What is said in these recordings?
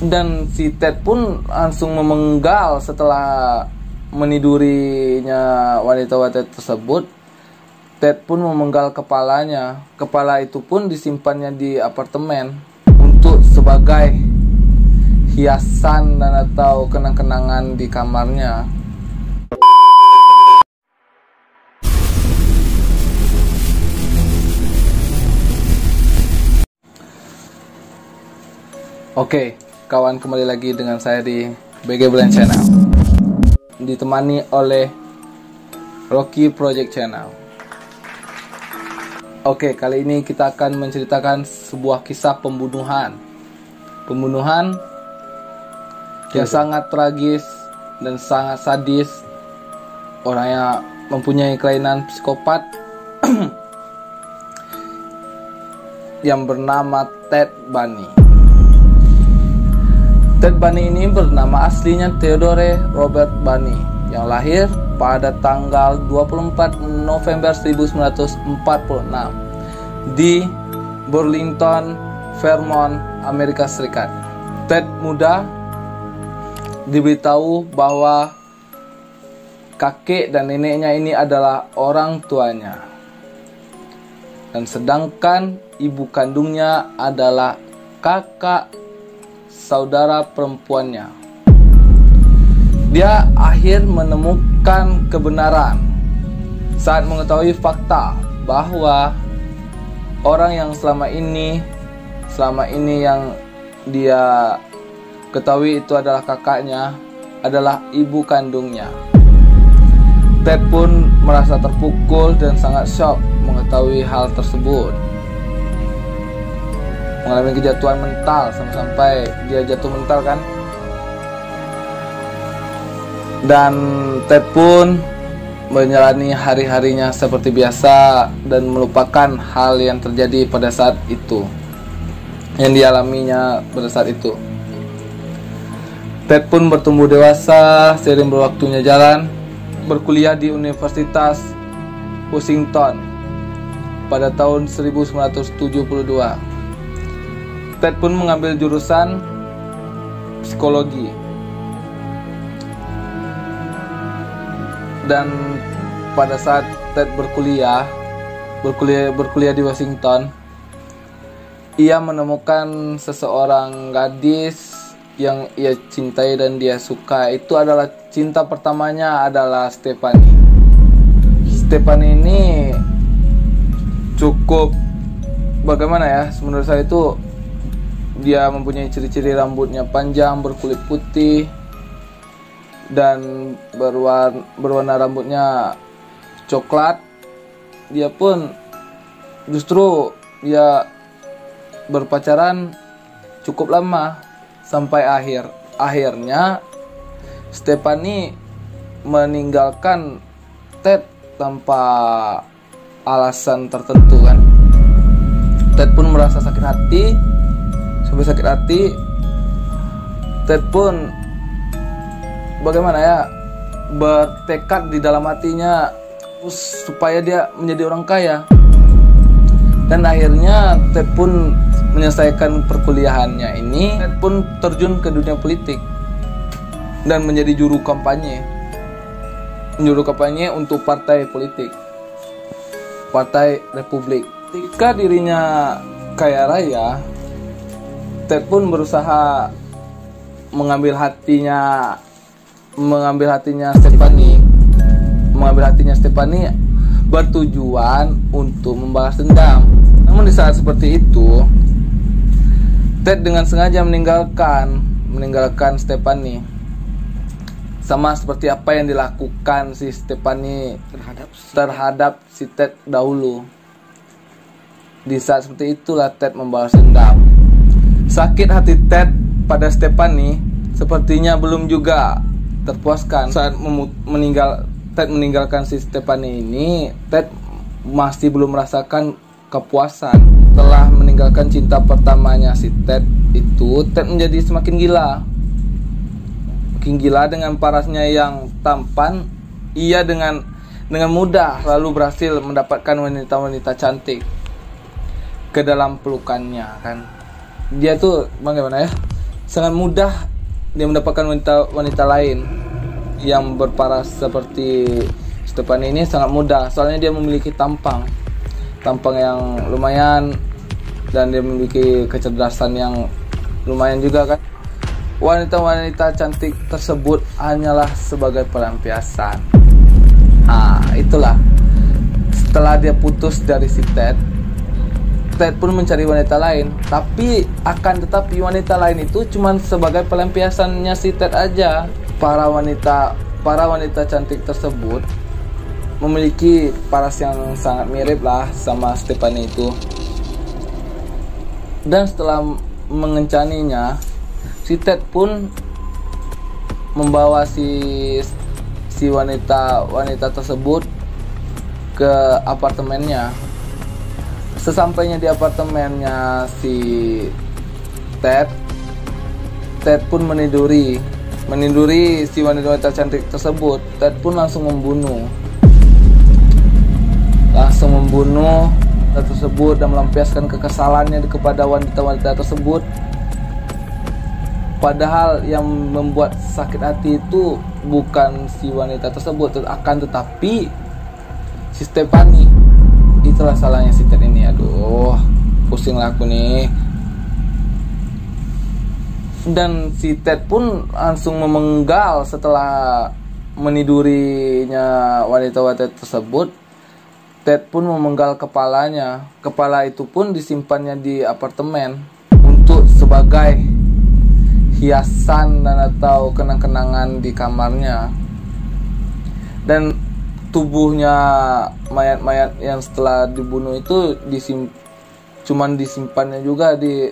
Dan si Ted pun langsung memenggal setelah menidurinya wanita-wanita tersebut. Ted pun memenggal kepalanya. Kepala itu pun disimpannya di apartemen untuk sebagai hiasan dan atau kenang-kenangan di kamarnya. Oke, kawan, kembali lagi dengan saya di BG Blend Channel, ditemani oleh Rocky Project Channel. Oke, kali ini kita akan menceritakan sebuah kisah pembunuhan yang sangat tragis dan sangat sadis. Orangnya mempunyai kelainan psikopat yang bernama Ted Bundy. Ted Bundy ini bernama aslinya Theodore Robert Bundy yang lahir pada tanggal 24 November 1946 di Burlington, Vermont, Amerika Serikat. Ted muda diberitahu bahwa kakek dan neneknya ini adalah orang tuanya, dan sedangkan ibu kandungnya adalah kakak saudara perempuannya. Dia akhir menemukan kebenaran saat mengetahui fakta bahwa orang yang selama ini yang dia ketahui itu adalah kakaknya, adalah ibu kandungnya. Ted pun merasa terpukul dan sangat shock mengetahui hal tersebut. Mengalami kejatuhan mental sampai dia jatuh mental kan. Dan Ted pun menjalani hari-harinya seperti biasa dan melupakan hal yang terjadi pada saat itu, yang dialaminya pada saat itu. Ted pun bertumbuh dewasa seiring berwaktunya jalan, berkuliah di Universitas Washington pada tahun 1972. Ted pun mengambil jurusan psikologi. Dan pada saat Ted berkuliah di Washington, ia menemukan seseorang gadis yang ia cintai dan dia suka. Itu adalah cinta pertamanya adalah Stephanie. Stephanie ini cukup, bagaimana ya, menurut saya itu dia mempunyai ciri-ciri rambutnya panjang, berkulit putih, dan berwarna rambutnya coklat. Dia pun justru dia berpacaran cukup lama sampai akhirnya Stephanie meninggalkan Ted tanpa alasan tertentu kan. Ted pun merasa sakit hati. Sampai sakit hati, Ted pun bagaimana ya, bertekad di dalam hatinya supaya dia menjadi orang kaya. Dan akhirnya Ted pun menyelesaikan perkuliahannya ini. Ted pun terjun ke dunia politik dan menjadi juru kampanye untuk partai politik, Partai Republik. Ketika dirinya kaya raya, Ted pun berusaha mengambil hatinya Stephanie bertujuan untuk membalas dendam. Namun di saat seperti itu, Ted dengan sengaja meninggalkan Stephanie, sama seperti apa yang dilakukan si Stephanie terhadap si Ted dahulu. Di saat seperti itulah Ted membalas dendam. Sakit hati Ted pada Stephanie sepertinya belum juga terpuaskan. Saat Ted meninggalkan si Stephanie ini, Ted masih belum merasakan kepuasan. Setelah meninggalkan cinta pertamanya si Ted itu, Ted menjadi semakin gila. Makin gila dengan parasnya yang tampan. Ia dengan mudah lalu berhasil mendapatkan wanita-wanita cantik ke dalam pelukannya kan. Dia tuh bagaimana ya, sangat mudah dia mendapatkan wanita lain yang berparas seperti Stephanie ini. Sangat mudah, soalnya dia memiliki tampang yang lumayan dan dia memiliki kecerdasan yang lumayan juga kan. Wanita-wanita cantik tersebut hanyalah sebagai pelampiasan. Itulah. Setelah dia putus dari si Ted pun mencari wanita lain, tapi akan tetapi wanita lain itu cuma sebagai pelampiasannya si Ted aja. Para wanita cantik tersebut memiliki paras yang sangat mirip lah sama Stephanie itu. Dan setelah mengencaninya, si Ted pun membawa si wanita tersebut ke apartemennya. Sesampainya di apartemennya si Ted pun meniduri si wanita cantik tersebut. Ted pun langsung membunuh tersebut dan melampiaskan kekesalannya kepada wanita-wanita tersebut. Padahal yang membuat sakit hati itu bukan si wanita tersebut, akan tetapi si Stephanie. Itulah salahnya si Ted ini. Aduh, pusing lah aku nih. Dan si Ted pun langsung memenggal setelah menidurinya wanita-wanita tersebut. Ted pun memenggal kepalanya. Kepala itu pun disimpannya di apartemen untuk sebagai hiasan dan atau kenang-kenangan di kamarnya. Dan tubuhnya mayat-mayat yang setelah dibunuh itu cuman disimpannya juga di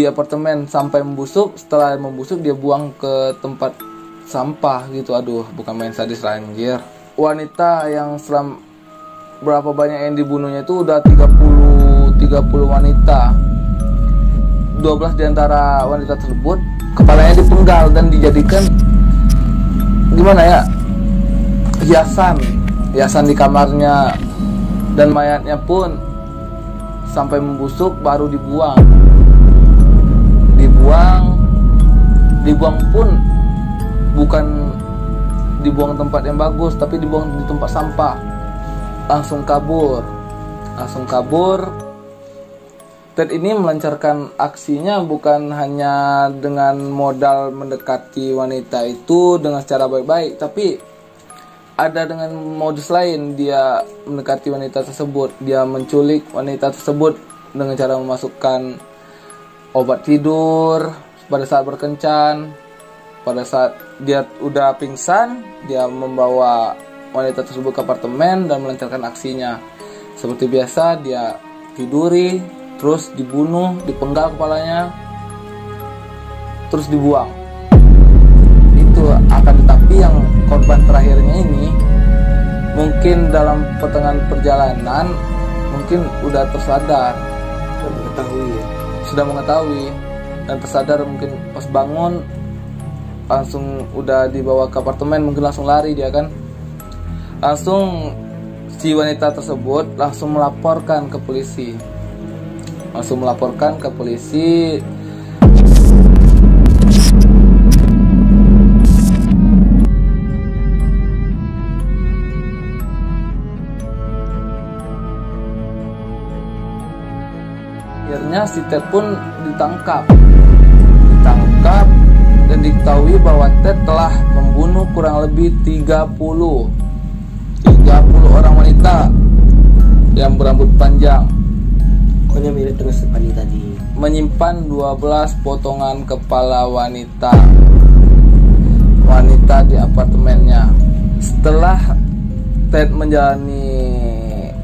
apartemen sampai membusuk. Setelah membusuk dia buang ke tempat sampah gitu. Aduh, bukan main sadis anjir. Wanita yang berapa banyak yang dibunuhnya itu udah 30 wanita. 12 diantara wanita tersebut kepalanya dipenggal dan dijadikan gimana ya, hiasan di kamarnya. Dan mayatnya pun sampai membusuk baru dibuang pun bukan dibuang tempat yang bagus, tapi dibuang di tempat sampah. Langsung kabur. Ted ini melancarkan aksinya bukan hanya dengan modal mendekati wanita itu dengan secara baik-baik, tapi ada dengan modus lain. Dia mendekati wanita tersebut, dia menculik wanita tersebut dengan cara memasukkan obat tidur pada saat berkencan. Pada saat dia udah pingsan, dia membawa wanita tersebut ke apartemen dan melancarkan aksinya. Seperti biasa, dia tiduri, terus dibunuh, dipenggal kepalanya, terus dibuang. Itu akan tetapi yang korban terakhirnya ini mungkin dalam pertengahan perjalanan mungkin udah tersadar, sudah mengetahui dan tersadar. Mungkin pas bangun langsung udah dibawa ke apartemen, mungkin langsung lari dia kan. Langsung si wanita tersebut langsung melaporkan ke polisi. Akhirnya si Ted pun ditangkap dan diketahui bahwa Ted telah membunuh kurang lebih 30 orang wanita yang berambut panjang. Pokoknya mirip dengan Stephanie tadi. Menyimpan 12 potongan kepala wanita di apartemennya. Setelah Ted menjalani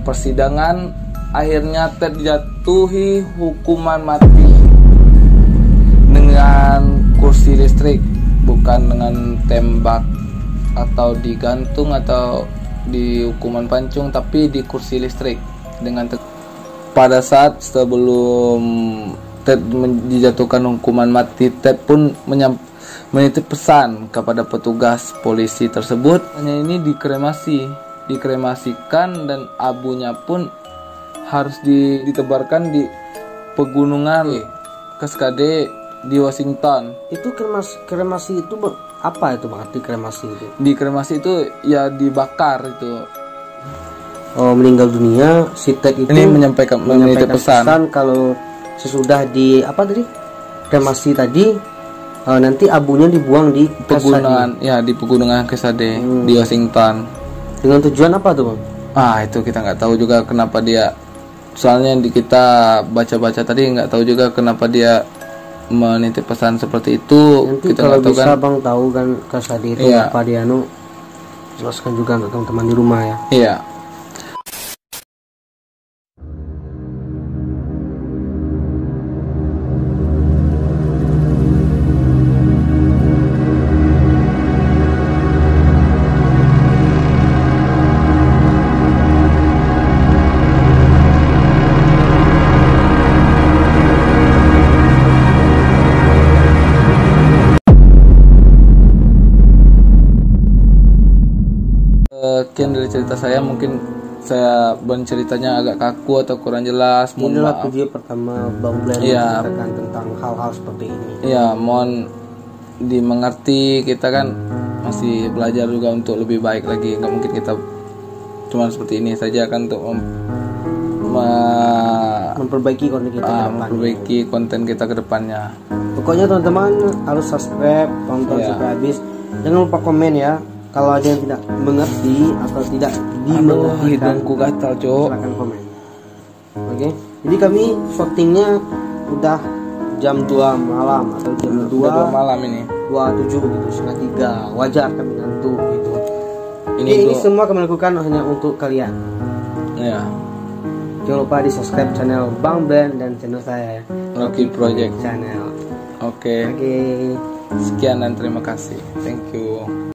persidangan, akhirnya Ted dijatuhi hukuman mati dengan kursi listrik, bukan dengan tembak atau digantung atau di hukuman pancung, tapi di kursi listrik. Pada saat sebelum Ted dijatuhkan hukuman mati, Ted pun menitip pesan kepada petugas polisi tersebut. Hanya ini dikremasikan dan abunya pun harus ditebarkan di pegunungan Cascade di Washington. Itu kremasi itu apa itu Bang? Arti kremasi itu? Di kremasi itu ya dibakar itu. Oh, meninggal dunia, si Ted itu Ini menyampaikan pesan kalau sesudah di apa tadi? Kremasi tadi nanti abunya dibuang di pegunungan, ya di pegunungan Kesade di Washington. Dengan tujuan apa tuh Bang? Itu kita nggak tahu juga kenapa dia. Soalnya kita baca-baca tadi nggak tahu juga kenapa dia menitip pesan seperti itu. Nanti kita kalau tahu bisa kan. Bang tahu kan Kesade itu Iya. apa dia jelaskan juga untuk teman-teman di rumah ya. Iya. Sekian dari cerita saya, mungkin saya ceritanya agak kaku atau kurang jelas, mohon Inilah maaf. video pertama Bang Blen Iya. menceritakan tentang hal-hal seperti ini. Ya, mohon dimengerti, kita kan masih belajar juga untuk lebih baik lagi. Nggak mungkin kita cuma seperti ini saja kan untuk Memperbaiki konten kita ke depan. memperbaiki konten kita ke depannya. Pokoknya teman-teman harus subscribe, tonton Iya. sampai habis. Jangan lupa komen ya. Kalau ada yang tidak mengerti atau tidak dimengerti, Hidungku gatal, Cok. silakan komen. Oke. Jadi kami syutingnya udah jam 2 malam atau jam 2 Udah 2 malam ini. 27 gitu, setengah 3. Wajar kami ngantuk gitu. Ini Ini semua kami lakukan hanya untuk kalian. ya, Jangan lupa di subscribe channel Bang Blen dan channel saya Rocky Project. channel. Oke. Oke. Sekian dan terima kasih. Thank you.